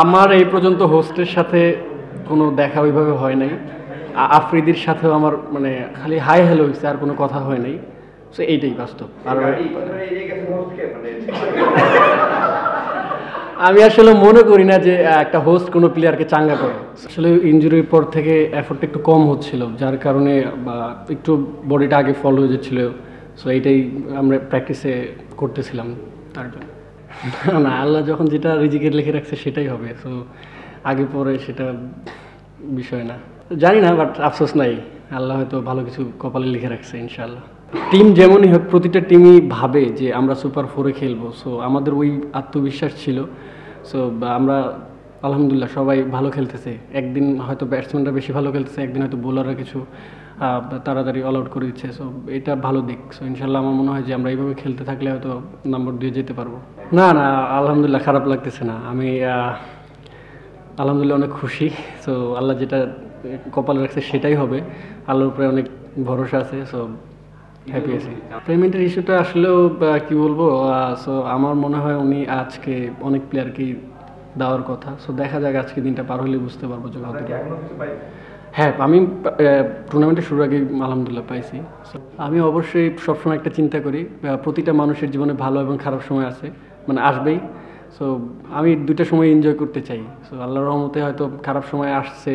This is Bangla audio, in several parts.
আমার এই পর্যন্ত হোস্টের সাথে কোনো দেখা ওইভাবে হয় নাই। আফ্রিদির সাথেও আমার মানে খালি হাই হ্যালো হয়েছে, আর কোনো কথা হয় নাই। সো এইটাই বাস্তব। আর আমি আসলে মনে করি না যে একটা হোস্ট কোনো প্লেয়ারকে চাঙ্গা করে। আসলে ইনজুরির পর থেকে এফোর্টটা একটু কম হচ্ছিল, যার কারণে বা একটু বডিটা আগে ফল হয়ে যাচ্ছিল। সো এইটাই আমরা প্র্যাকটিসে করতেছিলাম তার জন্য। না, আল্লাহ যখন যেটা রিজিকের লিখে রাখছে সেটাই হবে। সো আগে পরে সেটা বিষয় না, জানি না, বাট আফসোস নাই। আল্লাহ হয়তো ভালো কিছু কপালে লিখে রাখছে ইনশাআল্লাহ। টিম যেমনই হোক, প্রতিটা টিমই ভাবে যে আমরা সুপার 4-এ খেলবো। সো আমাদের ওই আত্মবিশ্বাস ছিল। সো আমরা আলহামদুলিল্লাহ সবাই ভালো খেলতেছে। একদিন হয়তো ব্যাটসম্যানরা বেশি ভালো খেলতেছে, একদিন হয়তো বোলাররা কিছু তাড়াতাড়ি অল আউট করে দিচ্ছে। সো এটা ভালো দিক। সো ইনশাল্লাহ আমার মনে হয় যে আমরা এইভাবে খেলতে থাকলে হয়তো নম্বর দিয়ে যেতে পারবো। না না, আলহামদুলিল্লাহ খারাপ লাগতেছে না। আমি আলহামদুলিল্লাহ অনেক খুশি। সো আল্লাহ যেটা কপালে রাখছে সেটাই হবে। আল্লাহর উপরে অনেক ভরসা আছে। সো হ্যাপি আছি। পেমেন্টের ইস্যুটা আসলেও কি বলবো, সো আমার মনে হয় উনি আজকে অনেক প্লেয়ারকেই দেওয়ার কথা। সো দেখা যাক, আজকে দিনটা পার হলে বুঝতে পারবো যে কত। হ্যাঁ, আমি টুর্নামেন্টের শুরুর আগেই আলহামদুলিল্লাহ পাইছি। আমি অবশ্যই সবসময় একটা চিন্তা করি, প্রতিটা মানুষের জীবনে ভালো এবং খারাপ সময় আছে, মানে আসবেই। সো আমি দুইটা সময় এনজয় করতে চাই। সো আল্লাহর রহমতে হয়তো খারাপ সময় আসছে,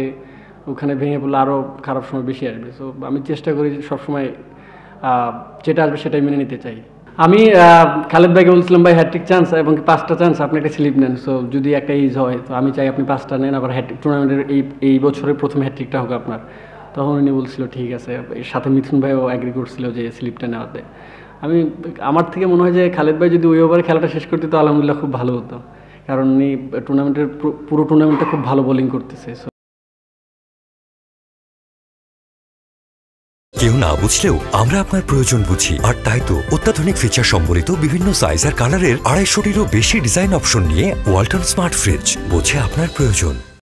ওখানে ভেঙে পড়লে আরও খারাপ সময় বেশি আসবে। সো আমি চেষ্টা করি সবসময় যেটা আসবে সেটাই মেনে নিতে চাই। আমি খালেদ ভাইকে বলছিলাম, ভাই হ্যাট্রিক চান্স এবং 5টা চান্স, আপনি একটা স্লিপ নেন। সো যদি একটা ইজ হয় তো আমি চাই আপনি 5টা নেন, আবার হ্যাট্রিক টুর্নামেন্টের এই বছরের প্রথম হ্যাট্রিকটা হোক আপনার। তখন উনি বলছিল ঠিক আছে। সাথে মিথুন ভাইও অ্যাগ্রি করছিল যে স্লিপটা নেওয়াতে। আমার থেকে মনে হয় যে খালেদ ভাই যদি ওই ওভারে খেলাটা শেষ করতে তো আলহামদুলিল্লাহ খুব ভালো হতো, কারণ উনি টুর্নামেন্টের পুরো টুর্নামেন্টটা খুব ভালো বোলিং করতেছে। কেউ না বুঝলেও আমরা আপনার প্রয়োজন বুঝি, আর তাই তো অত্যাধুনিক ফিচার সম্বলিত বিভিন্ন সাইজ আর কালারের 250-টিরও বেশি ডিজাইন অপশন নিয়ে ওয়ালটন স্মার্ট ফ্রিজ বোঝে আপনার প্রয়োজন।